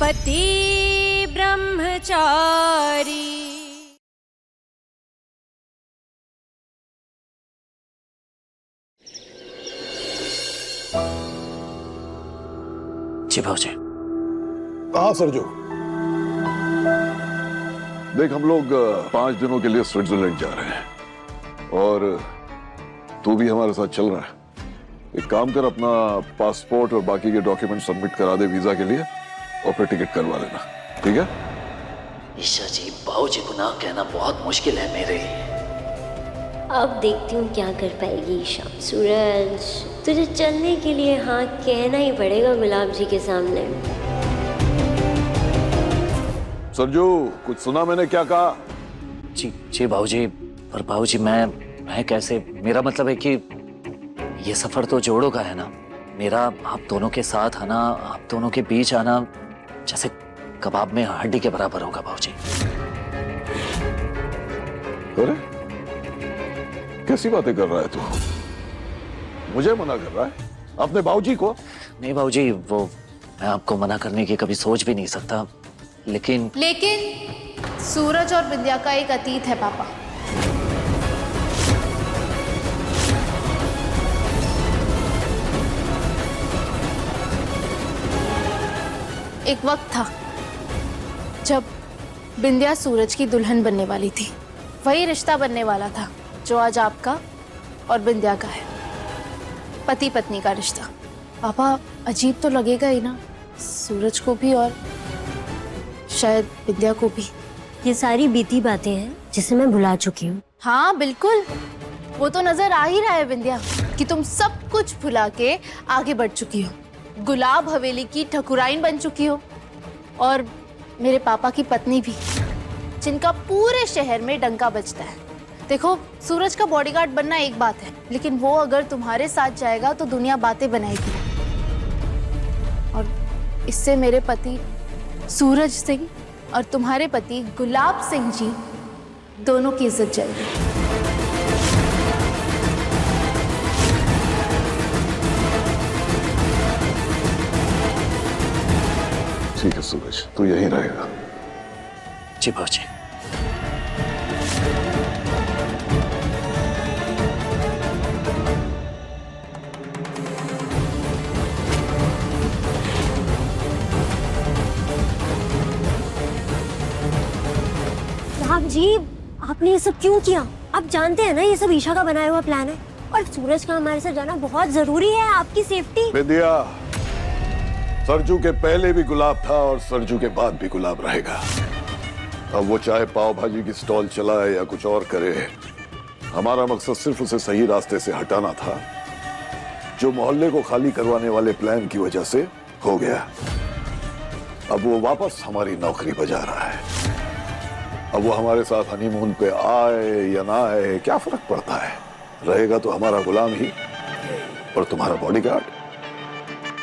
पति ब्रह्मचारी। जी भाऊजी। हाँ सरजू, देख हम लोग 5 दिनों के लिए स्विट्जरलैंड जा रहे हैं और तू भी हमारे साथ चल रहा है। एक काम कर, अपना पासपोर्ट और बाकी के डॉक्यूमेंट सबमिट करा दे वीजा के लिए और फिर टिकट करवा लेना, ठीक है? ईशा जी, भाऊजी को ना कहना बहुत मुश्किल है मेरे लिए। अब देखती हूँ क्या कर पाएगी ईशा। सूरज, तुझे चलने के लिए हाँ कहना ही पड़ेगा गुलाब जी के सामने। सरजू, कुछ सुना मैंने क्या कहा? जी जी भाऊजी, पर भाऊजी मैं कैसे, मेरा मतलब है कि ये सफर तो जोड़ों का है ना। मेरा आप दोनों के साथ आना, आप दोनों के बीच आना जैसे कबाब में हड्डी के बराबर होगा भाऊजी। अरे कैसी बातें कर रहा है तू? मुझे मना कर रहा है? अपने बाबूजी को? नहीं भाऊजी, वो मैं आपको मना करने की कभी सोच भी नहीं सकता, लेकिन सूरज और विद्या का एक अतीत है पापा। एक वक्त था जब विद्या सूरज की दुल्हन बनने वाली थी। वही रिश्ता बनने वाला था जो आज आपका और विद्या का है, पति पत्नी का रिश्ता। पापा, अजीब तो लगेगा ही ना सूरज को भी और शायद विद्या को भी। ये सारी बीती बातें हैं जिसे मैं भुला चुकी हूँ। हाँ बिल्कुल, वो तो नजर आ ही रहा है विद्या कि तुम सब कुछ भुला के आगे बढ़ चुकी हो। गुलाब हवेली की ठकुराइन बन चुकी हो और मेरे पापा की पत्नी भी, जिनका पूरे शहर में डंका बजता है। देखो, सूरज का बॉडीगार्ड बनना एक बात है, लेकिन वो अगर तुम्हारे साथ जाएगा तो दुनिया बातें बनाएगी और इससे मेरे पति सूरज सिंह और तुम्हारे पति गुलाब सिंह जी दोनों की इज्जत जाएगी। ठीक है सूरज, तू यहीं रहेगा। जी भाऊजी। साहब जी, आपने ये सब क्यों किया? आप जानते हैं ना ये सब ईशा का बनाया हुआ प्लान है और सूरज का हमारे साथ जाना बहुत जरूरी है, आपकी सेफ्टी। विद्या, सरजू के पहले भी गुलाब था और सरजू के बाद भी गुलाब रहेगा। अब वो चाहे पाव भाजी की स्टॉल चलाए या कुछ और करे, हमारा मकसद सिर्फ उसे सही रास्ते से हटाना था जो मोहल्ले को खाली करवाने वाले प्लान की वजह से हो गया। अब वो वापस हमारी नौकरी बजा रहा है। अब वो हमारे साथ हनीमून पे आए या ना आए क्या फर्क पड़ता है, रहेगा तो हमारा गुलाम ही और तुम्हारा बॉडीगार्ड।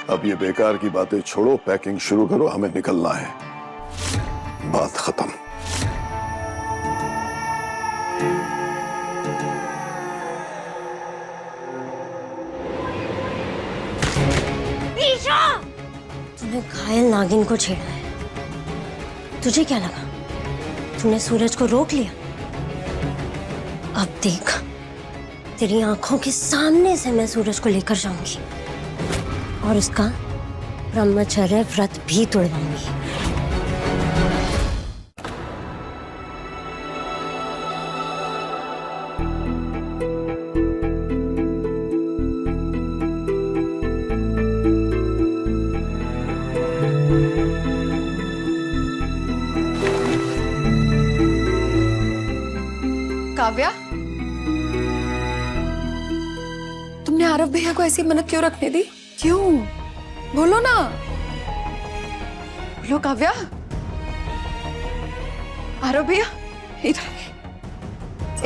अब ये बेकार की बातें छोड़ो, पैकिंग शुरू करो, हमें निकलना है। बात खत्म। ईशा! तूने घायल नागिन को छेड़ा है। तुझे क्या लगा तूने सूरज को रोक लिया? अब देख, तेरी आंखों के सामने से मैं सूरज को लेकर जाऊंगी और उसका ब्रह्मचर्य व्रत भी तोड़वाऊंगी। काव्या, तुमने आरव भैया को ऐसी मन्नत क्यों रखने दी? क्यों? बोलो ना, बोलो काव्या। आरव भैया, इधर आइए,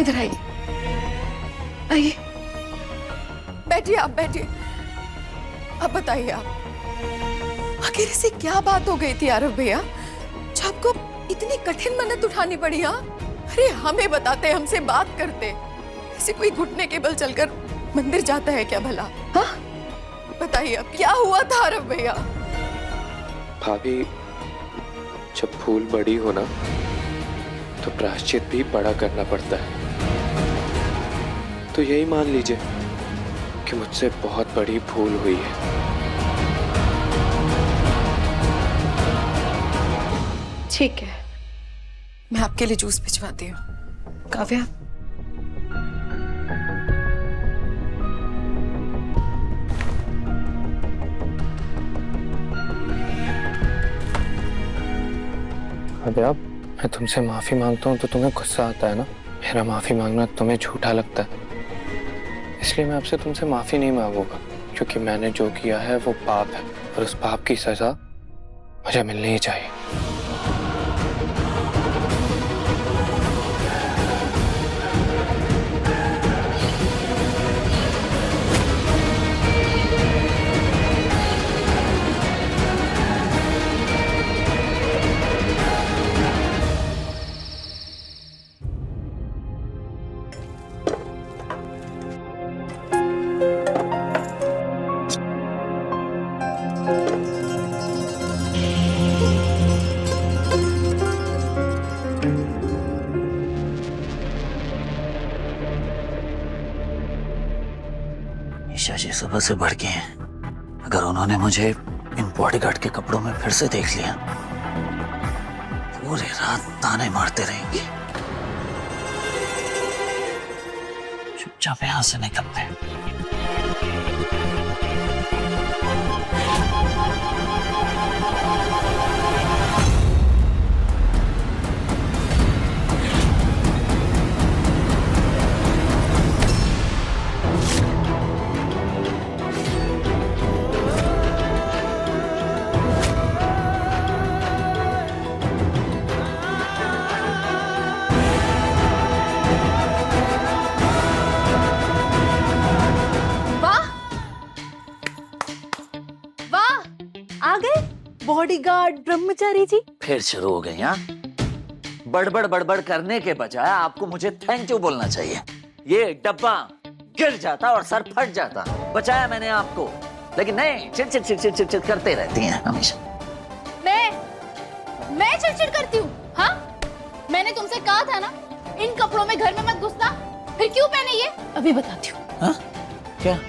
इधर आइए, आइए, बैठिए, आप बैठिए। अब बताइए आप, आखिर ऐसी क्या बात हो गई थी आरव भैया जो आपको इतनी कठिन मन्नत उठानी पड़ी? हाँ, अरे हमें बताते, हमसे बात करते। ऐसे कोई घुटने के बल चलकर मंदिर जाता है क्या भला? हाँ बताइए अब क्या हुआ था आरव भैया? भाभी, जब भूल बड़ी हो ना तो प्रायश्चित भी बड़ा करना पड़ता है। तो यही मान लीजिए कि मुझसे बहुत बड़ी भूल हुई है। ठीक है, मैं आपके लिए जूस भिजवाती हूँ। काव्या, अबे अब मैं तुमसे माफी मांगता हूँ तो तुम्हें गुस्सा आता है ना। मेरा माफी मांगना तुम्हें झूठा लगता है, इसलिए मैं आपसे तुमसे माफी नहीं मांगूंगा, क्योंकि मैंने जो किया है वो पाप है और उस पाप की सजा मुझे मिलनी ही चाहिए। ईशा जी सुबह से भड़के हैं। अगर उन्होंने मुझे इन बॉडीगार्ड के कपड़ों में फिर से देख लिया, पूरी रात ताने मारते रहेंगे। चुपचाप यहां से निकलते हैं। आ गए बॉडीगार्ड ब्रह्मचारी जी। फिर शुरू हो गई। हाँ, बड़बड़ बड़बड़ करने के बजाय आपको मुझे थैंक यू बोलना चाहिए। ये डब्बा गिर जाता और सर फट जाता। बचाया मैंने आपको, लेकिन नहीं, चिड़चिड़ चिड़चिड़ चिड़चिड़ करते रहती हैं हमेशा। मैं चिड़चिड़ करती हूँ? हाँ, मैंने तुमसे कहा था ना इन कपड़ों में घर में मत घुसना, फिर क्यों पहने ये? अभी बताती हूँ। हाँ? क्या?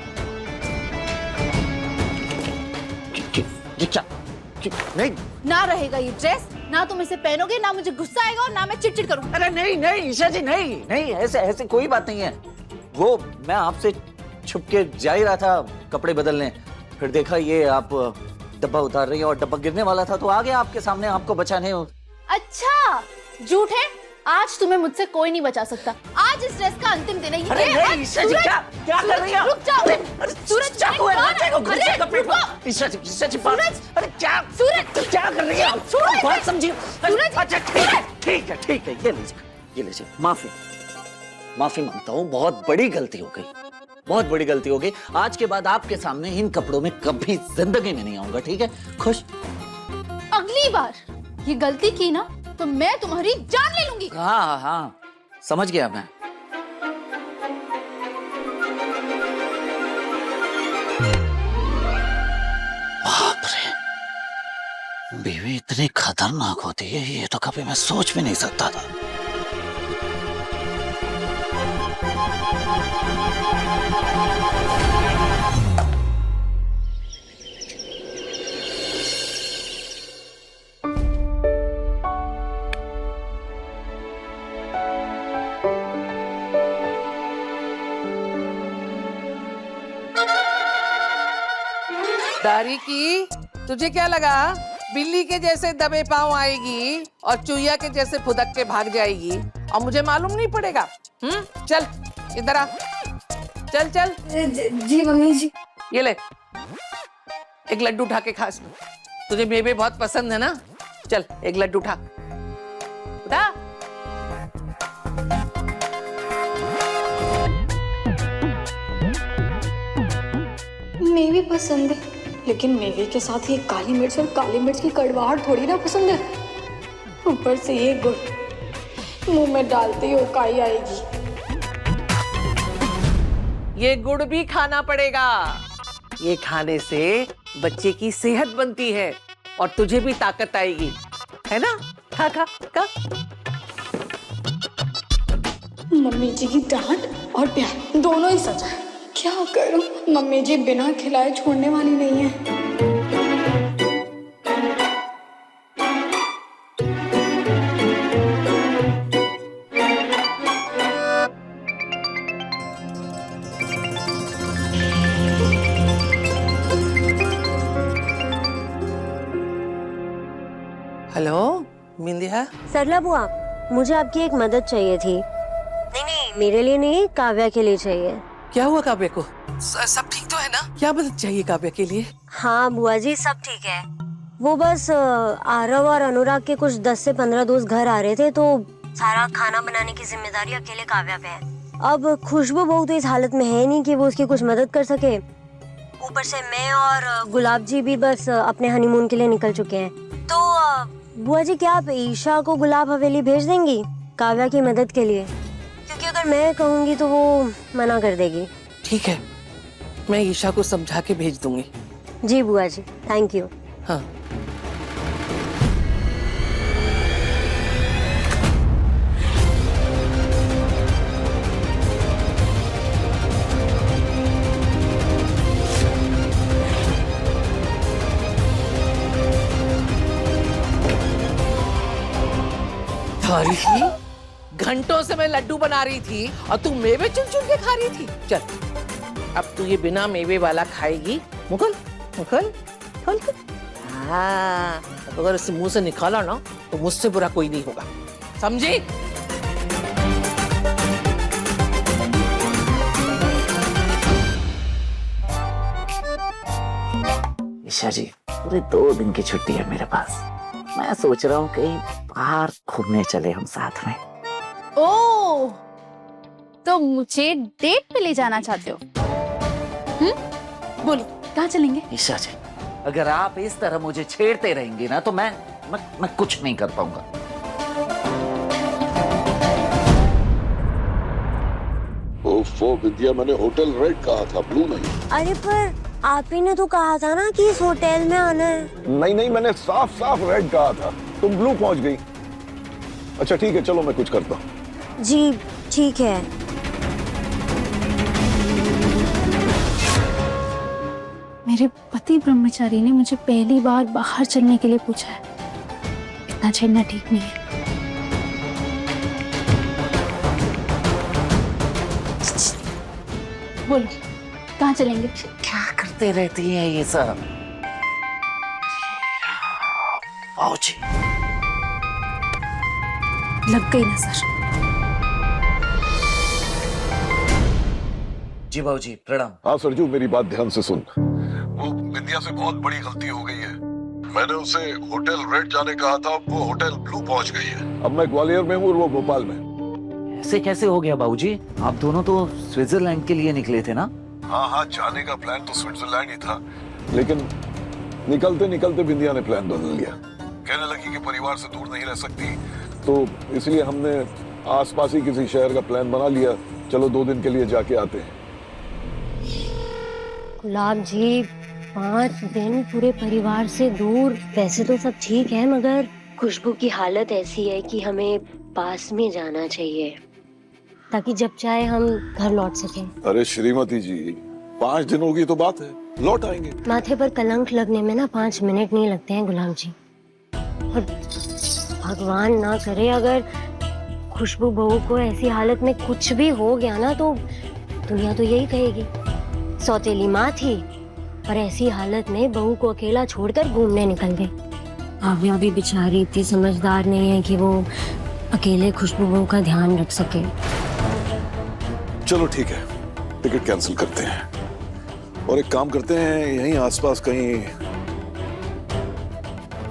नहीं ना रहेगा ये ड्रेस, ना तुम इसे पहनोगे, ना मुझे गुस्सा आएगा और ना मैं चिड़चिड़ करूँ। अरे नहीं नहीं ईशा जी, नहीं नहीं, ऐसे ऐसे कोई बात नहीं है। वो मैं आपसे छुप के जा ही रहा था कपड़े बदलने, फिर देखा ये आप डब्बा उतार रही हैं और डब्बा गिरने वाला था तो आ गया आपके सामने आपको बचाने। अच्छा, झूठ है। आज तुम्हें मुझसे कोई नहीं बचा सकता। आज इस ड्रेस का अंतिम दिन है। अरे नहीं ईशा जी, क्या क्या कर रही हैं आप? रुक जाओ। अरे सूरज, चाकू है, बच्चे को ईशा जी बात। अरे क्या सूरज, क्या कर रही हैं आप? बात समझिए। अच्छा ठीक है, ये लीजिए, माफी मांगता हूँ। बहुत बड़ी गलती हो गई। आज के बाद आपके सामने इन कपड़ों में कभी जिंदगी में नहीं आऊंगा, ठीक है? खुश? अगली बार ये गलती की ना तो मैं तुम्हारी जान ले लूंगी। हाँ, समझ गया मैं। बाप रे, बीवी इतनी खतरनाक होती है, ये तो कभी मैं सोच भी नहीं सकता था। दारी की, तुझे क्या लगा बिल्ली के जैसे दबे पांव आएगी और चूहिया के जैसे फुदक के भाग जाएगी और मुझे मालूम नहीं पड़ेगा? चल इधर आ, चल। जी मम्मी जी। ये ले, एक लड्डू उठा के खा इसमें। तुझे मेवे बहुत पसंद है ना? चल एक लड्डू उठा। मेवे पसंद है, लेकिन मेवे के साथ ये काली मिर्च और काली मिर्च की कड़वाहट थोड़ी ना पसंद है। ऊपर से ये गुड़ मुंह में डालते ही उकाई आएगी। ये गुड़ भी खाना पड़ेगा। ये खाने से बच्चे की सेहत बनती है, और तुझे भी ताकत आएगी, है ना? खा खा खा। मम्मी जी की डांट और प्यार दोनों ही सजा है। क्या करूं? मम्मी जी बिना खिलाए छोड़ने वाली नहीं है। हेलो बिंदिया। सरला बुआ, मुझे आपकी एक मदद चाहिए थी। नहीं, मेरे लिए नहीं, काव्या के लिए चाहिए। क्या हुआ काव्या को? सब ठीक तो है ना? क्या मदद चाहिए काव्या के लिए? हाँ बुआ जी, सब ठीक है। वो बस आरव और अनुराग के कुछ 10 से 15 दोस्त घर आ रहे थे, तो सारा खाना बनाने की जिम्मेदारी अकेले काव्या पे है। अब खुशबू बहू तो इस हालत में है नहीं कि वो उसकी कुछ मदद कर सके। ऊपर से मैं और गुलाब जी भी बस अपने हनीमून के लिए निकल चुके हैं। तो बुआ जी, क्या आप ईशा को गुलाब हवेली भेज देंगी काव्या की मदद के लिए? क्योंकि अगर मैं कहूँगी तो वो मना कर देगी। ठीक है, मैं ईशा को समझा के भेज दूंगी। जी बुआ जी, थैंक यू। हाँ। थारी थी, घंटों से मैं लड्डू बना रही थी और तू मेवे चुन चुन के खा रही थी। चल, अब तू ये बिना मेवे वाला खाएगी। मुकुल मुकुल खोल कर। हाँ, अगर इसे मुंह से निकाला ना तो मुझसे बुरा कोई नहीं होगा, समझी? ईशा जी, पूरे 2 दिन की छुट्टी है मेरे पास। मैं सोच रहा हूँ कहीं बाहर घूमने चले हम साथ में। ओह, तो मुझे डेट पे ले जाना चाहते हो? बोलो, कहाँ चलेंगे? ईशा जी, अगर आप इस तरह मुझे छेड़ते रहेंगे ना तो मैं कुछ नहीं कर पाऊंगा। ओफो विद्या, मैंने होटल रेड कहा था, ब्लू नहीं। अरे पर आप ही ने तो कहा था ना कि इस होटल में आना है। नहीं, मैंने साफ साफ रेड कहा था, तुम ब्लू पहुंच गई। अच्छा ठीक है, चलो मैं कुछ करता हूँ। जी ठीक है। मेरे पति ब्रह्मचारी ने मुझे पहली बार बाहर चलने के लिए पूछा है। इतना छेड़ना ठीक नहीं है। बोलो, कहाँ चलेंगे? क्या करते रहती हैं ये सब? आओ जी। लग गई नजर। जी बाबू जी, प्रणाम। हाँ सरजू, मेरी बात ध्यान से सुन। वो विद्या से बहुत बड़ी गलती हो गई है। मैंने उसे होटल रेड जाने कहा था, वो होटल ब्लू पहुंच गई है। अब मैं ग्वालियर में हूँ और वो भोपाल में। ऐसे कैसे हो गया बाबूजी? आप दोनों तो स्विट्जरलैंड के लिए निकले थे ना? हाँ, जाने का प्लान तो स्विट्जरलैंड ही था, लेकिन निकलते निकलते बिंदिया ने प्लान बदल लिया। कहने लगी कि परिवार से दूर नहीं रह सकती, तो इसलिए हमने आसपास ही किसी शहर का प्लान बना लिया। चलो 2 दिन के लिए जाके आते हैं। गुलाब जी, 5 दिन पूरे परिवार से दूर, वैसे तो सब ठीक है, मगर खुशबू की हालत ऐसी है कि हमें पास में जाना चाहिए ताकि जब चाहे हम घर लौट सकें। अरे श्रीमती जी, 5 दिनों की तो बात है, लौट आएंगे। माथे पर कलंक लगने में ना 5 मिनट नहीं लगते हैं गुलाम जी। और भगवान ना करे अगर खुशबू बहू को ऐसी हालत में कुछ भी हो गया ना, तो दुनिया तो यही कहेगी सौतेली माँ थी और ऐसी हालत में बहू को अकेला छोड़कर घूमने निकल गई। काव्या भी बेचारी इतनी समझदार नहीं है कि वो अकेले खुशबू बहू का ध्यान रख सके। चलो ठीक है, टिकट कैंसिल करते हैं और एक काम करते हैं, यहीं आसपास कहीं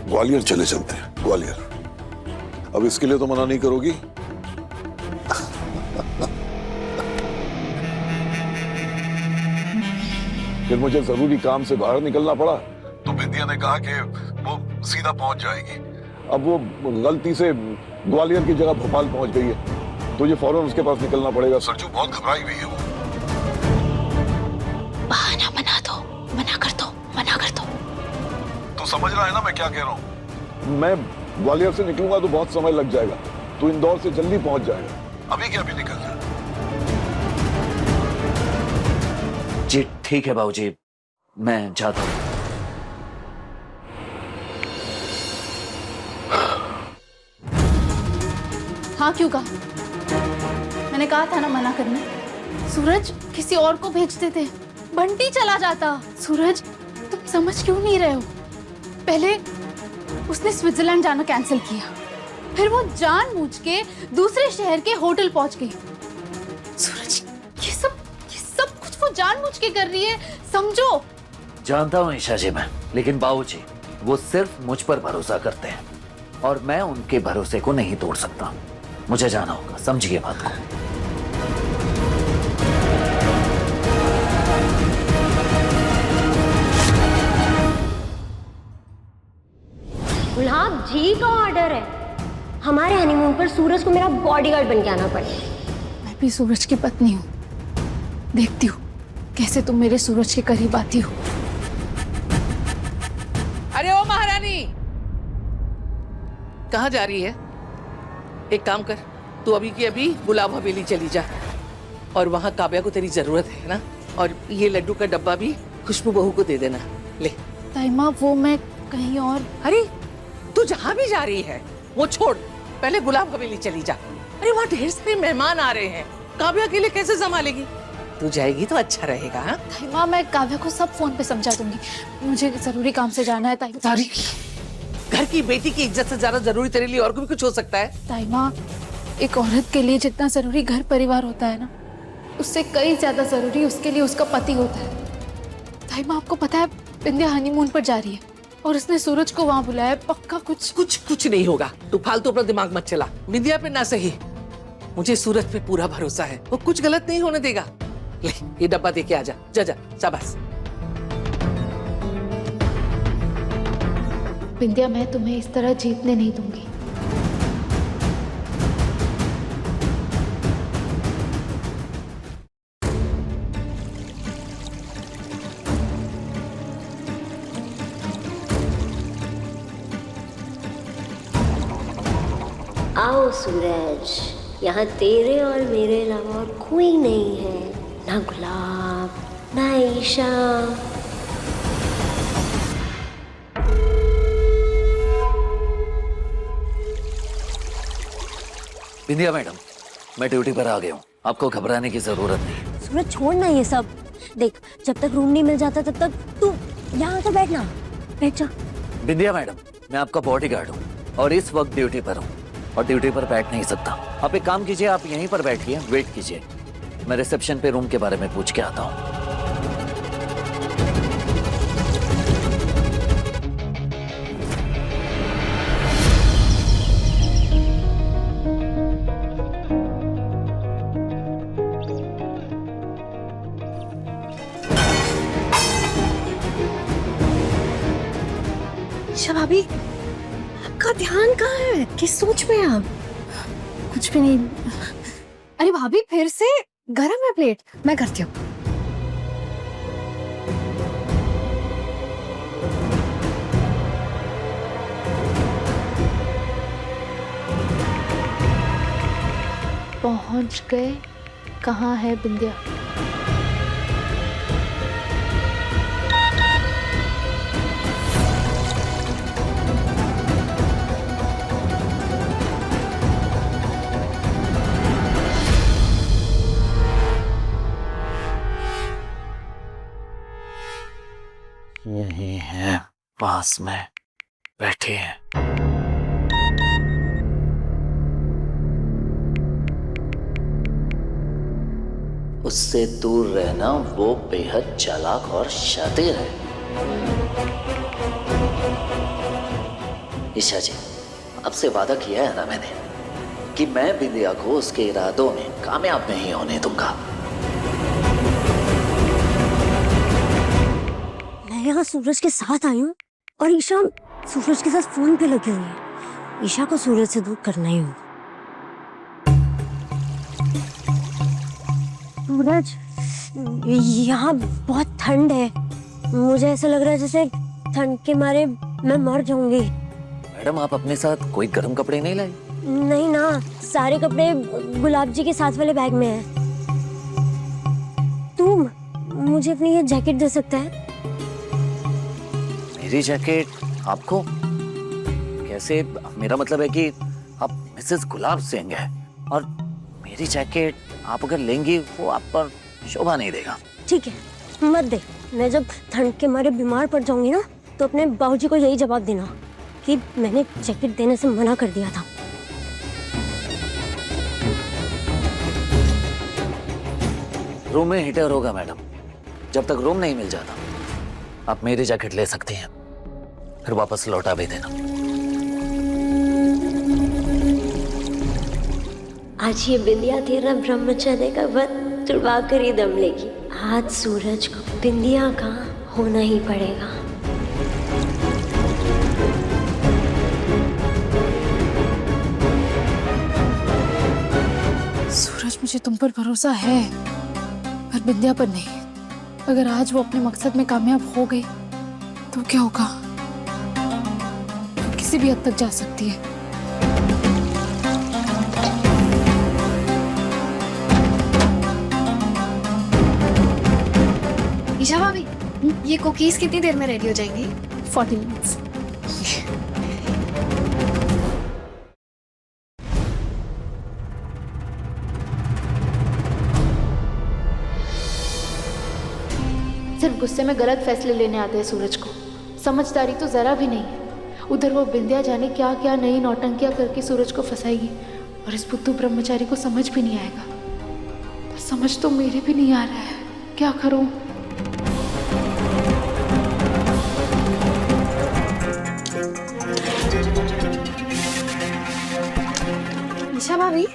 ग्वालियर चले चलते हैं। ग्वालियर। अब इसके लिए तो मना नहीं करोगी? फिर मुझे जरूरी काम से बाहर निकलना पड़ा तो बिंदिया ने कहा कि वो सीधा पहुंच जाएगी। अब वो गलती से ग्वालियर की जगह भोपाल पहुंच गई है, तो ये फौरन उसके पास निकलना पड़ेगा। सरजू बहुत घबराई हुई है वो। बहाना बना दो, मना कर दो, मना कर दो। तो तू समझ रहा है ना मैं क्या कह रहा हूँ? मैं ग्वालियर से निकलूंगा तो बहुत समय लग जाएगा, तू इंदौर से जल्दी पहुंच जाएगा। अभी के अभी निकल जा। जी ठीक है बाबूजी, मैं जाता हूँ। हाँ क्यों कहा? मैंने कहा था ना मना करने। सूरज किसी और को भेज देते, बंटी चला जाता। सूरज तुम समझ क्यों नहीं रहे हो? पहले उसने स्विट्जरलैंड जाना कैंसिल किया, फिर वो जानबूझ के दूसरे शहर के होटल पहुंच गई। सूरज ये सब कुछ वो जानबूझ के कर रही है, समझो। जानता हूँ ईशा जी मैं, लेकिन बाबूजी वो सिर्फ मुझ पर भरोसा करते हैं और मैं उनके भरोसे को नहीं तोड़ सकता। मुझे जाना होगा, समझिए बात को। गुलाब जी का ऑर्डर है, हमारे हनीमून पर सूरज को मेरा बॉडीगार्ड बन के आना पड़ेगा। मैं भी सूरज की पत्नी हूँ, देखती हूँ कैसे तुम मेरे सूरज के करीब आती हो। अरे ओ महारानी, कहाँ जा रही है? एक काम कर, तू अभी की अभी गुलाब हवेली चली जा और वहां काव्या को तेरी जरूरत है ना, और ये लड्डू का डब्बा भी खुशबू बहू को दे देना। ले। ताईमा वो मैं कहीं और। अरे तू जहाँ भी जा रही है वो छोड़, पहले गुलाब हवेली चली जा। अरे वहाँ ढेर सारे मेहमान आ रहे हैं, काव्या के लिए कैसे संभालेगी? तू जाएगी तो अच्छा रहेगा। हाँ ताईमा मैं काव्या को सब फोन पे समझा दूंगी, मुझे जरूरी काम से जाना है। ताईमा घर की बेटी की इज्जत से ज्यादा जरूरी तेरे लिए और भी कुछ हो सकता है? ताईमा एक औरत के लिए जितना जरूरी घर परिवार होता है ना, उससे कई ज्यादा जरूरी उसके लिए उसका पति होता है। ताईमा आपको पता है बिंदिया हनीमून पर जा रही है और उसने सूरज को वहां बुलाया है। पक्का कुछ नहीं होगा, तू फालतू अपना दिमाग मत चला। बिंदिया पे ना सही, मुझे सूरज पे पूरा भरोसा है, वो कुछ गलत नहीं होने देगा। ले ये डब्बा दे के आ जा, जा जा, शाबाश। बिंदिया मैं तुम्हें इस तरह जीतने नहीं दूंगी। आओ सूरज, यहाँ तेरे और मेरे अलावा और कोई नहीं है, ना गुलाब ना ईशा। बिंदिया मैडम, मैं ड्यूटी पर आ गया हूँ, आपको घबराने की जरूरत नहीं। सूरज छोड़ना ये सब, देख जब तक रूम नहीं मिल जाता तब तक तू यहाँ तो बैठना, बैठ जा। बिंदिया मैडम, मैं आपका बॉडीगार्ड हूँ और इस वक्त ड्यूटी पर हूँ और ड्यूटी पर बैठ नहीं सकता। आप एक काम कीजिए, आप यहीं पर बैठिए, वेट कीजिए, मैं रिसेप्शन पे रूम के बारे में पूछ के आता हूँ। भाभी आपका ध्यान कहाँ है? किस सोच में आप? कुछ भी नहीं। अरे भाभी फिर से गरम है प्लेट, मैं करती हूँ। पहुंच गए, कहाँ है बिंदिया? यही है, पास में बैठे हैं। उससे दूर रहना, वो बेहद चालाक और शातिर है। ईशा जी, आपसे वादा किया है ना मैंने कि मैं बिंदिया को उसके इरादों में कामयाब नहीं होने दूंगा। यहाँ सूरज के साथ आई हूँ और ईशा सूरज के साथ फोन पे लगी हुई है। ईशा को सूरज से दूर करना ही होगा। सूरज, यहाँ बहुत ठंड है, मुझे ऐसा लग रहा है जैसे ठंड के मारे मैं मर जाऊंगी। मैडम आप अपने साथ कोई गर्म कपड़े नहीं लाए? नहीं ना, सारे कपड़े गुलाब जी के साथ वाले बैग में हैं। तू मुझे अपनी ये जैकेट दे सकता है? मेरी जैकेट आपको? कैसे? मेरा मतलब है कि आप मिसेस गुलाब सिंह हैं और मेरी जैकेट आप अगर लेंगी वो आप पर शोभा नहीं देगा। ठीक है, मत दे। मैं जब ठंड के मारे बीमार पड़ जाऊंगी ना तो अपने बाबूजी को यही जवाब देना कि मैंने जैकेट देने से मना कर दिया था। रूम में हीटर होगा मैडम, जब तक रूम नहीं मिल जाता आप मेरी जैकेट ले सकती हैं, फिर वापस लौटा भी देना। आज ये बिंदिया तेरा ब्रह्मचर्य का व्रत तुड़वा कर ही दम लेगी। आज सूरज को बिंदिया का होना ही पड़ेगा। सूरज, मुझे तुम पर भरोसा है पर बिंदिया पर नहीं। अगर आज वो अपने मकसद में कामयाब हो गई तो क्या होगा? वो किसी भी हद तक जा सकती है। ईशा भाभी, ये कुकीज कितनी देर में रेडी हो जाएंगी? 40 मिनट्स। सिर्फ गुस्से में गलत फैसले लेने आते हैं सूरज को, समझदारी तो जरा भी नहीं है। उधर वो बिंदिया जाने क्या क्या नई नौटंकियां करके सूरज को फंसाएगी और इस बुद्धू ब्रह्मचारी को समझ भी नहीं आएगा। पर समझ तो मेरे भी नहीं आ रहा है, क्या करूं? ईशा भाभी,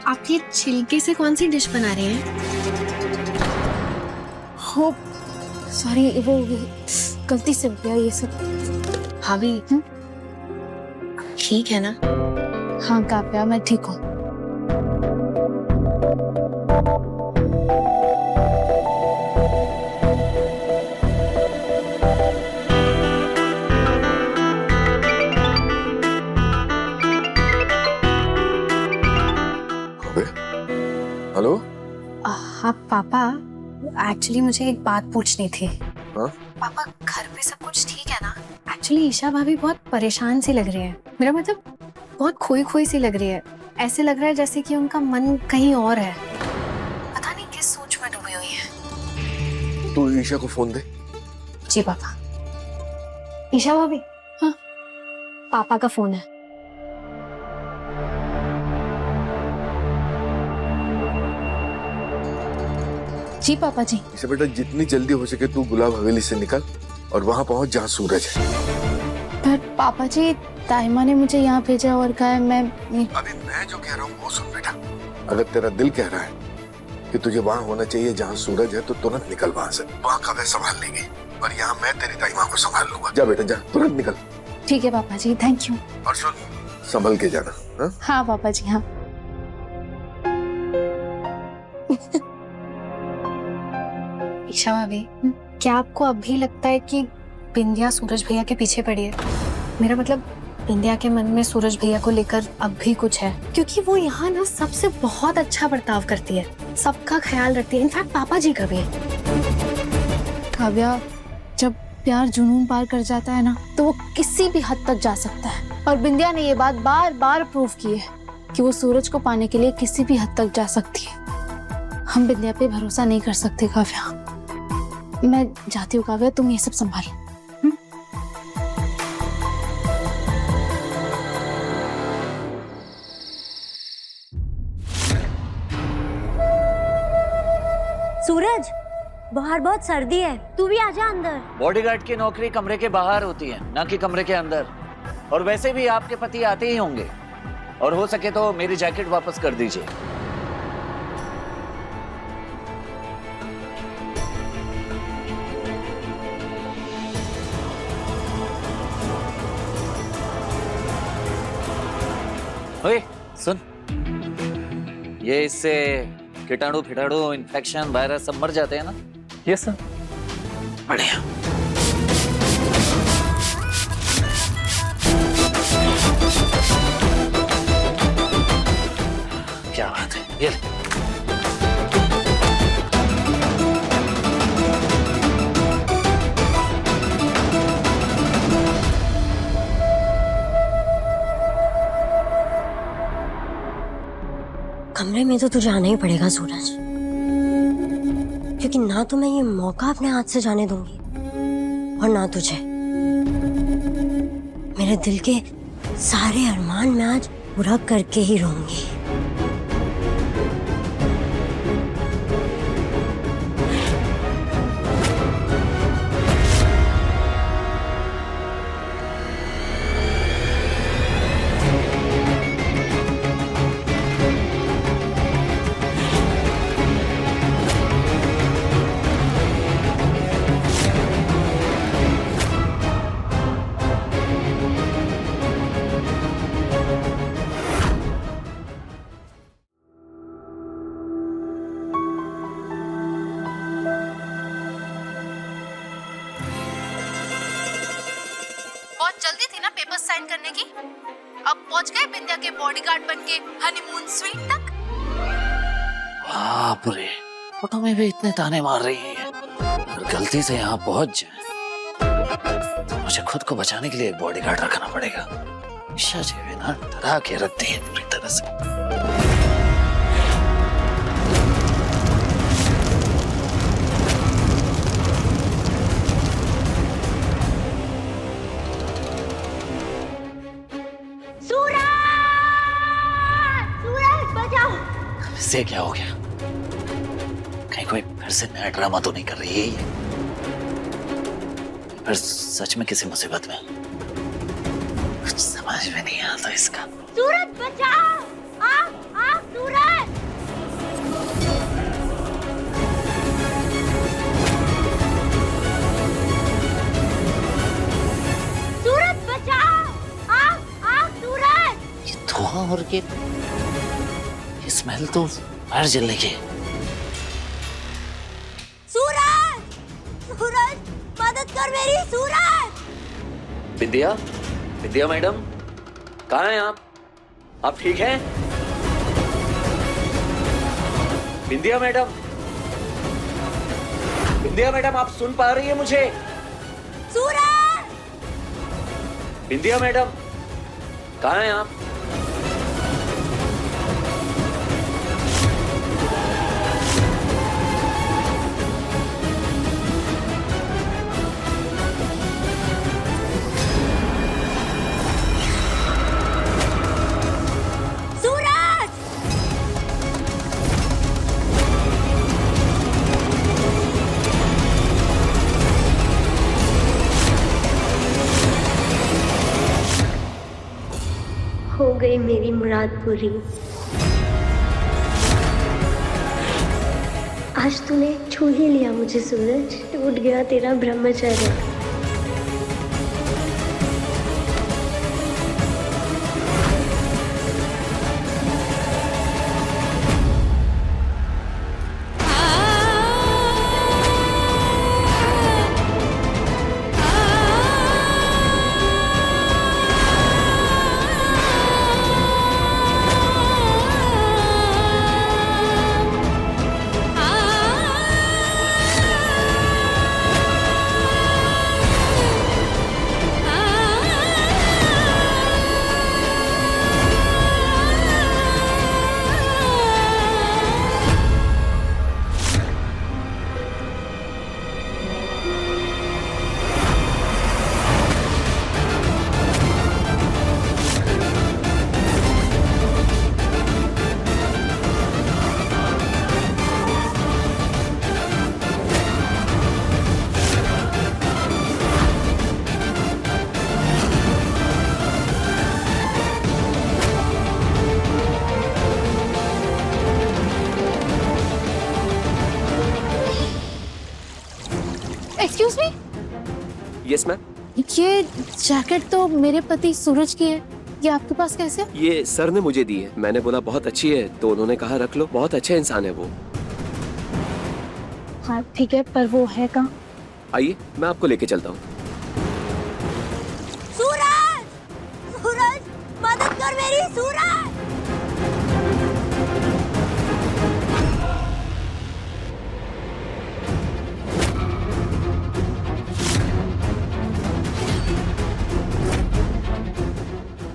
आप ये छिलके से कौन सी डिश बना रहे हैं? हो सॉरी, वो गलती से हो गया ये सब। भाभी, ठीक है ना? हाँ काव्या, मैं ठीक हूँ। हेलो। हाँ पापा, एक्चुअली मुझे एक बात पूछनी थी। हाँ? पापा, घर पे सब कुछ ठीक है ना? एक्चुअली ईशा भाभी बहुत परेशान सी लग रही है। मेरा मतलब बहुत खोई खोई सी लग रही है। ऐसे लग रहा है जैसे कि उनका मन कहीं और है। पता नहीं किस सोच में डूबी हुई है। तू ईशा को फोन दे। जी पापा। ईशा भाभी। हाँ? पापा का फोन है। जी पापा जी। इसे बेटा जितनी जल्दी हो सके तू गुलाब हवेली से निकल और वहां पहुंच जहां सूरज है। पर पापा जी, ताइमा ने मुझे यहाँ भेजा और कहा है मैं अभी मैं जो कह रहा हूँ वो सुन बेटा। अगर तेरा दिल कह रहा है कि तुझे वहां होना चाहिए जहां सूरज है तो तुरंत निकल वहां से। वहां का वे संभाल लेंगे और यहाँ मैं तेरी ताइमा को संभाल लूंगा। जा बेटा जा, तुरंत निकल। ठीक है पापा जी, थैंक यू। और सुन, संभल के जाना। हाँ? हाँ पापा जी, हाँ। ईशा भाभी, क्या आपको अब भी लगता है कि बिंदिया सूरज भैया के पीछे पड़ी है? मेरा मतलब बिंदिया के मन में सूरज भैया को लेकर अब भी कुछ है, क्योंकि वो यहाँ ना सबसे बहुत अच्छा बर्ताव करती है, सबका ख्याल रखती है, इनफैक्ट पापा जी का भी। काव्या, जब प्यार जुनून पार कर जाता है ना तो वो किसी भी हद तक जा सकता है। और बिंदिया ने ये बात बार बार प्रूव की है कि वो सूरज को पाने के लिए किसी भी हद तक जा सकती है। हम बिंदिया पे भरोसा नहीं कर सकते काव्या। मैं जाती हूँ काव्या, तुम ये सब संभाल। सूरज, बाहर बहुत सर्दी है, तू भी आजा अंदर। बॉडीगार्ड की नौकरी कमरे के बाहर होती है, ना कि कमरे के अंदर। और वैसे भी आपके पति आते ही होंगे, और हो सके तो मेरी जैकेट वापस कर दीजिए। ओए सुन, ये इससे कीटाणु फिटाणु इन्फेक्शन वायरस सब मर जाते हैं ना? Yes sir. बढ़िया। ये ले। कमरे में तो तुझे आना ही पड़ेगा सूरज, क्योंकि ना तो मैं ये मौका अपने हाथ से जाने दूंगी और ना तुझे। मेरे दिल के सारे अरमान मैं आज पूरा करके ही रहूंगी। बहुत जल्दी थी ना पेपर्स साइन करने की। अब पहुंच गए बिंदिया के बॉडीगार्ड बनके हनीमून स्वीट तक। बाप रे, फोटो में भी इतने ताने मार रही है। अगर गलती से यहाँ पहुंच जाए तो मुझे खुद को बचाने के लिए एक बॉडीगार्ड रखना पड़ेगा। ईशा जी भी ना डरा के रखती है पूरी तरह से। इससे क्या हो गया? कहीं कोई फिर से नया ड्रामा तो नहीं कर रही है ये? फिर सच में किसी मुसीबत में? कुछ समझ में नहीं आता इसका। सूरज बचाओ! आप सूरज! सूरज बचाओ! आप सूरज! ये धुआं और ये स्मेल तो फायर जलने की। सूरज! सूरज! मदद कर मेरी, सूरज! बिंदिया, बिंदिया मैडम, कहाँ हैं आप? आप ठीक हैं? बिंदिया मैडम, बिंदिया मैडम, आप सुन पा रही है मुझे? सूरज! बिंदिया मैडम, कहाँ हैं आप? हो गई मेरी मुराद पूरी। आज तूने छू ही लिया मुझे सूरज, टूट गया तेरा ब्रह्मचर्य। Excuse me. Yes ma'am. ये जैकेट तो मेरे पति सूरज की है, ये आपके पास कैसे? ये सर ने मुझे दी है, मैंने बोला बहुत अच्छी है तो उन्होंने कहा रख लो, बहुत अच्छे इंसान है वो। हाँ ठीक है, पर वो है कहाँ? आइए मैं आपको लेके चलता हूँ। सूरज! सूरज! मदद कर मेरी, सूरज!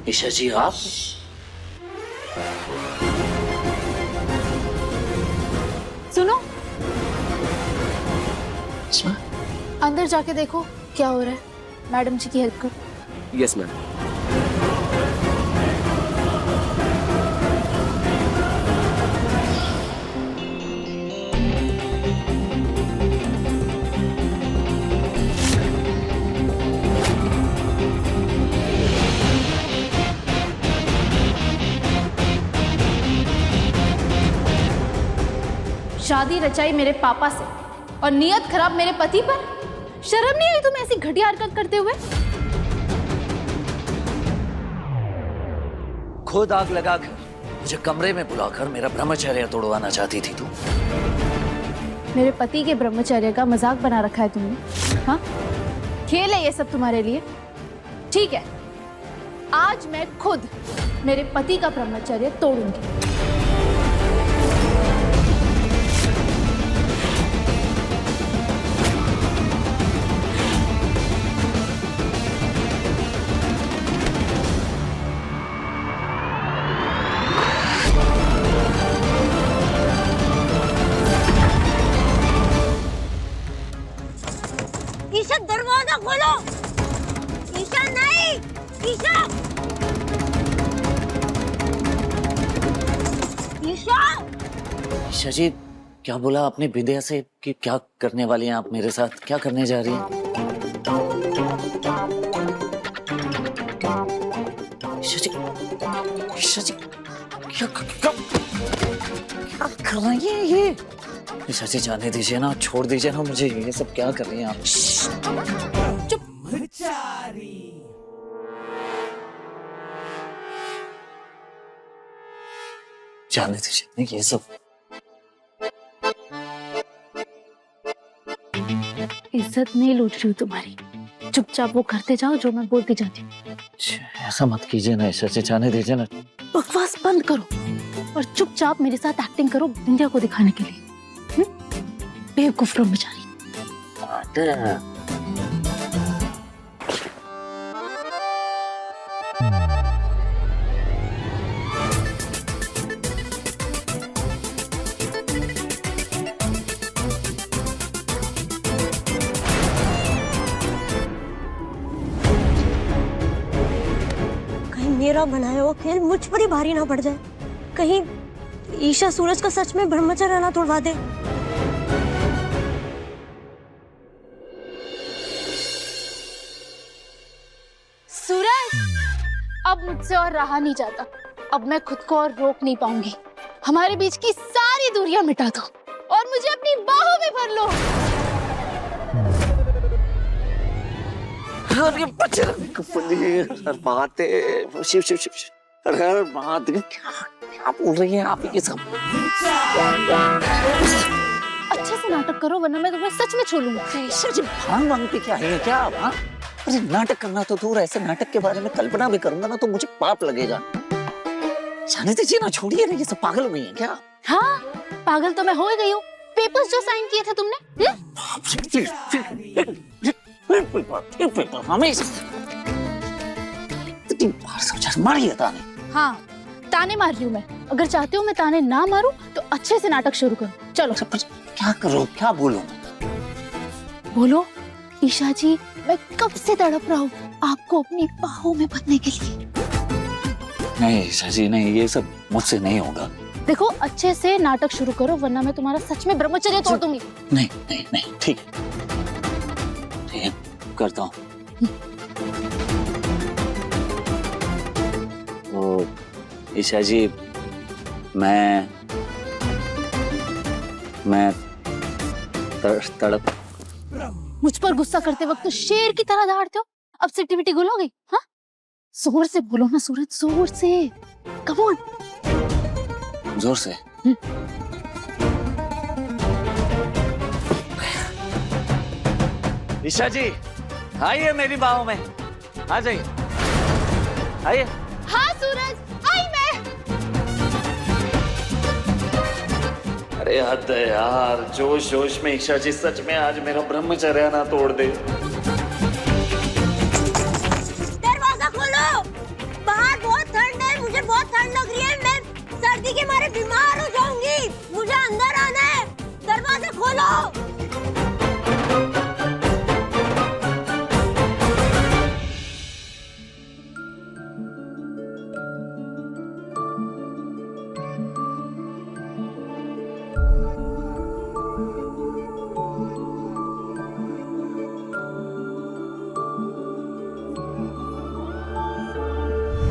ईशा जी आप? सुनो, अंदर जाके देखो क्या हो रहा है। मैडम जी की हेल्प करो। Yes ma'am. शादी रचाई मेरे पापा से और नियत खराब मेरे पति पर। शर्म नहीं आई तुम ऐसी घटिया हरकत करते हुए? खुद आग लगाकर मुझे कमरे में बुलाकर मेरा ब्रह्मचर्य तोड़वाना चाहती थी तू। मेरे पति के ब्रह्मचर्य का मजाक बना रखा है तुमने। हाँ, खेल है ये सब तुम्हारे लिए। ठीक है, आज मैं खुद मेरे पति का ब्रह्मचर्य तोड़ूंगी। ईशा दरवाजा खोलो। ईशा नहीं, ईशा, ईशा। ईशा जी क्या बोला आपने विद्या से कि क्या करने वाली हैं आप मेरे साथ? क्या करने जा रही हैं? ईशा जी, ईशा जी क्या कर रही हैं ये? ईशा जी जाने दीजिए ना, छोड़ दीजिए ना मुझे। ये सब क्या कर रही हैं आप? चुप। जाने दीजिए नहीं ये सब। इज्जत नहीं लूट रही हूँ तुम्हारी। चुपचाप वो करते जाओ जो मैं बोलती जाती हूँ। ऐसा मत कीजिए ना ईशा जी, जाने दीजिए ना। बकवास बंद करो और चुपचाप मेरे साथ एक्टिंग करो विंध्या को दिखाने के लिए। बेवकूफ ब्रह्मचारी। कहीं मेरा बनाया हुआ खेल मुझ पर ही भारी ना पड़ जाए। कहीं ईशा सूरज का सच में ब्रह्मचर्य ना तोड़वा दे। सूरज, अब मुझसे और रहा नहीं जाता। अब मैं खुद को और रोक नहीं पाऊंगी। हमारे बीच की सारी दूरियां मिटा दो और मुझे अपनी बाहों में भर लो। अरे हर बात है। शिव शिव शिव शिव। हर बात क्या बोल रही हैं आप ये सब? अच्छे से नाटक करो वरना मैं तुम्हें सच में छोड़ूंगा। ईशा जी भांग वांग पे क्या है क्या आप? हाँ? अरे नाटक करना तो दूर, ऐसे नाटक के बारे में कल्पना भी करूंगा ना तो मुझे पाप लगेगा। जाने दीजिए ना, छोड़िए ना, ये सब पागल हो गई हैं क्या? हाँ, पागल तो मैं हो ही गई हूँ। पेपर्स जो साइन किए थे तुमने, हमेशा मारिए ताने। हाँ, ताने मार रही हूँ मैं। अगर चाहती हूँ मैं ताने ना मारूं तो अच्छे से नाटक शुरू करो। चलो। क्या करो, क्या बोलूं? बोलो। ईशा जी, मैं कब से तड़प रहा हूँ आपको अपनी बाहों में भरने के लिए। नहीं ईशा जी नहीं, ये सब मुझसे नहीं होगा। देखो, अच्छे से नाटक शुरू करो वरना मैं तुम्हारा सच में ब्रह्मचर्य तोड़ दूंगी। नहीं नहीं नहीं, ठीक है करता हूँ। तो ईशा जी मैं तड़प। मुझ पर गुस्सा करते वक्त तो शेर की तरह दहाड़ते हो। अब सिटी गुल हो गई? हाँ, जोर से बोलो ना सूरज, जोर से। Come on. जोर से। ईशा जी आइए मेरी बाहों में, आ जाइए, आइए। हाँ सूरज, आई मैं। अरे हद है यार, जोश जोश में ईशा जी सच में आज मेरा ब्रह्मचर्य ना तोड़ दे। दरवाजा खोलो, बाहर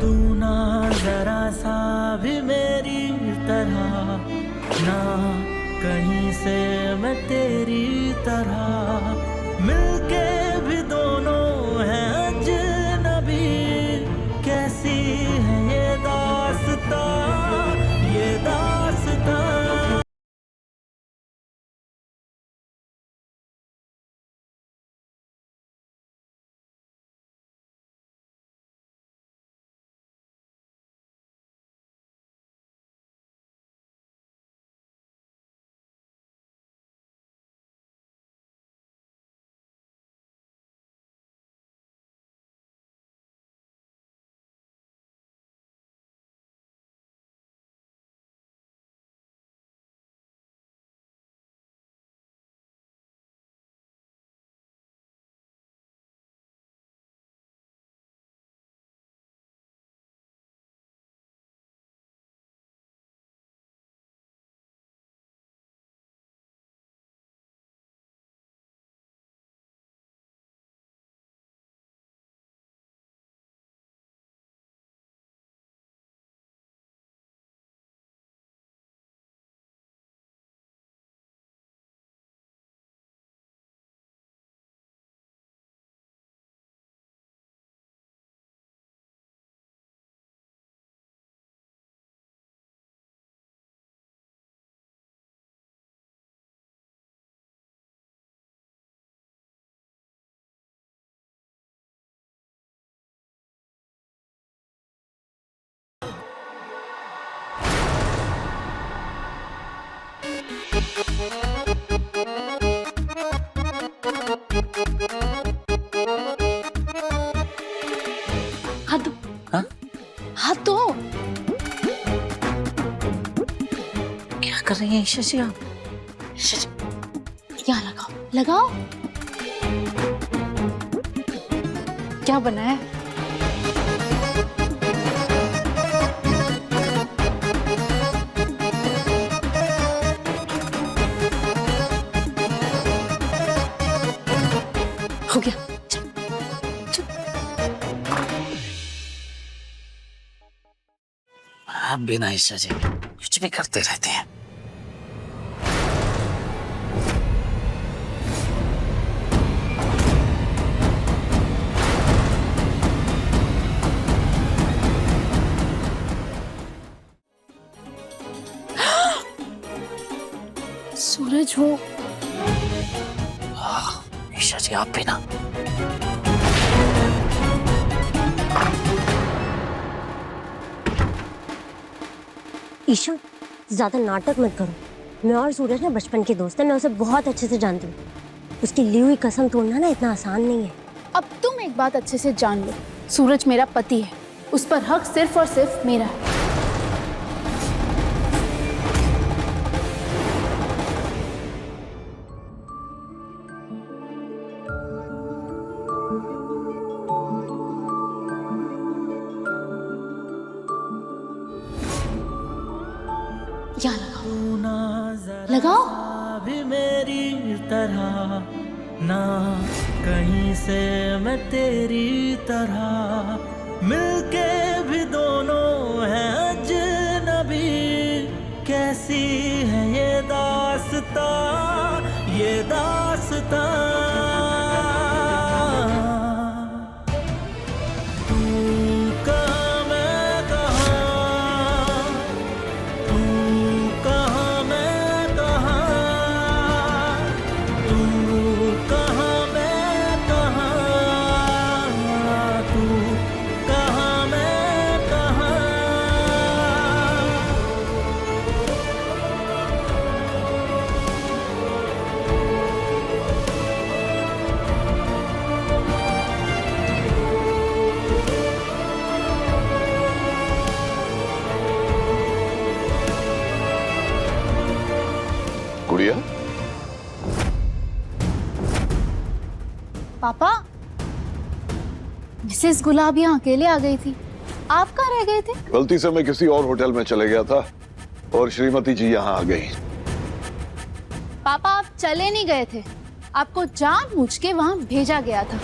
तू ना जरा सा भी मेरी तरह, ना कहीं से मैं तेरी तरह, मिलके भी दोनों हैं अजनबी, कैसी है ये दास्तां, ये दास्तां। हाथ दो। हाँ? हाथ दो। क्या कर रही हैं ईशा जी आप? ईशा जी, यहाँ लगाओ, लगाओ। क्या बना है? हो गया। आप बिना ईशा जी कुछ भी करते रहते हैं। सूरज हो। ईशा जी आप भी ना। ईशा, ज्यादा नाटक मत करो। मैं और सूरज ना बचपन के दोस्त हैं, मैं उसे बहुत अच्छे से जानती हूँ। उसकी ली हुई कसम तोड़ना ना इतना आसान नहीं है। अब तुम एक बात अच्छे से जान लो, सूरज मेरा पति है, उस पर हक सिर्फ और सिर्फ मेरा है। यहाँ लगाओ, लगाओ। भी मेरी तरह, ना कहीं से मैं तेरी तरह, मिलके भी दोनों हैं अजनबी, कैसी है ये दास्तां, ये दास्तां। गुड़िया, पापा, मिसेस गुलाब यहाँ अकेले आ गई थी, आप कहाँ रह गए थे? गलती से मैं किसी और होटल में चले गया था और श्रीमती जी यहाँ आ गई। पापा, आप चले नहीं गए थे, आपको जानबूझ के वहां भेजा गया था।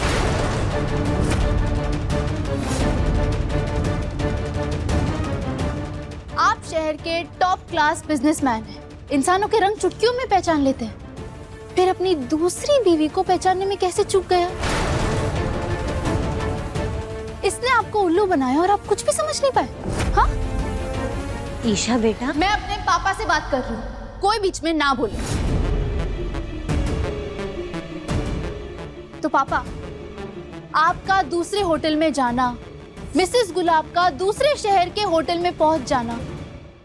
शहर के टॉप क्लास बिजनेसमैन हैं, इंसानों के रंग चुटकियों में पहचान लेते हैं, फिर अपनी दूसरी बीवी को पहचानने में कैसे चूक गया? इसने आपको उल्लू बनाया और आप कुछ भी समझ नहीं पाए। हाँ, ईशा बेटा, मैं अपने पापा से बात कर रही हूँ, कोई बीच में ना बोले। तो पापा, आपका दूसरे होटल में जाना, मिसेस गुलाब का दूसरे शहर के होटल में पहुंच जाना,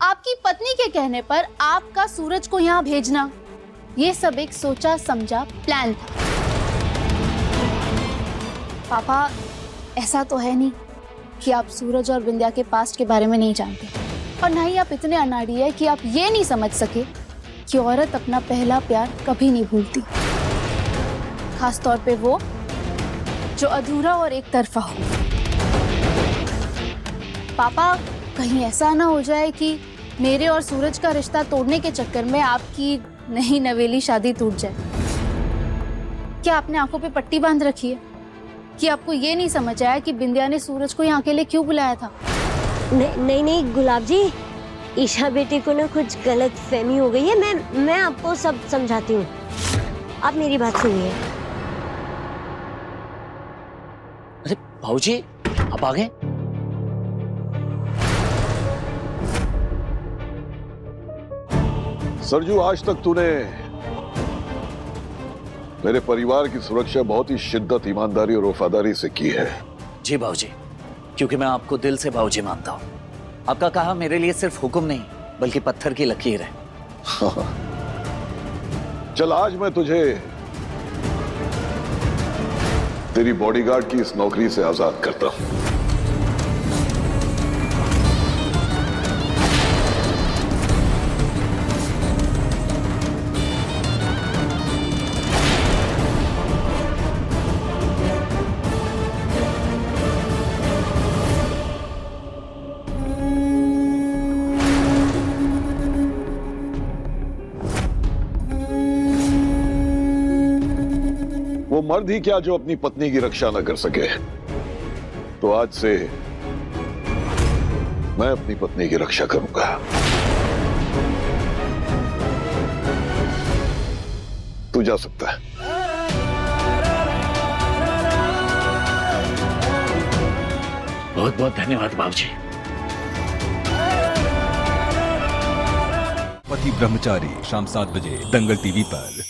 आपकी पत्नी के कहने पर आपका सूरज को यहाँ भेजना, ये सब एक सोचा समझा प्लान था। पापा, ऐसा तो है नहीं कि आप सूरज और विंध्या के पास्ट के बारे में नहीं जानते, और ना ही आप इतने अनाड़ी है कि आप ये नहीं समझ सके कि औरत अपना पहला प्यार कभी नहीं भूलती, खास तौर पे वो जो अधूरा और एक तरफा हो। पापा, कहीं ऐसा ना हो जाए कि मेरे और सूरज का रिश्ता तोड़ने के चक्कर में आपकी नई नवेली शादी टूट जाए। क्या आपने आंखों पे पट्टी बांध रखी है कि आपको ये नहीं समझ आया कि बिंदिया ने सूरज को यहाँ अकेले क्यों बुलाया था? नहीं नहीं गुलाब जी, ईशा बेटी को ना कुछ गलत फहमी हो गई है। मैं आपको सब समझाती हूँ, आप मेरी बात सुनिए। अरे भाऊजी, आप आ गए? सरजू, आज तक तूने मेरे परिवार की सुरक्षा बहुत ही शिद्दत, ईमानदारी और वफादारी से की है। जी भाऊजी, क्योंकि मैं आपको दिल से भाऊजी मानता हूँ। आपका कहा मेरे लिए सिर्फ हुक्म नहीं बल्कि पत्थर की लकीर है। चल, आज मैं तुझे तेरी बॉडीगार्ड की इस नौकरी से आजाद करता हूं। वो मर्द ही क्या जो अपनी पत्नी की रक्षा न कर सके, तो आज से मैं अपनी पत्नी की रक्षा करूंगा। तू जा सकता है। बहुत बहुत धन्यवाद बाबूजी। पति ब्रह्मचारी, शाम 7 बजे दंगल टीवी पर।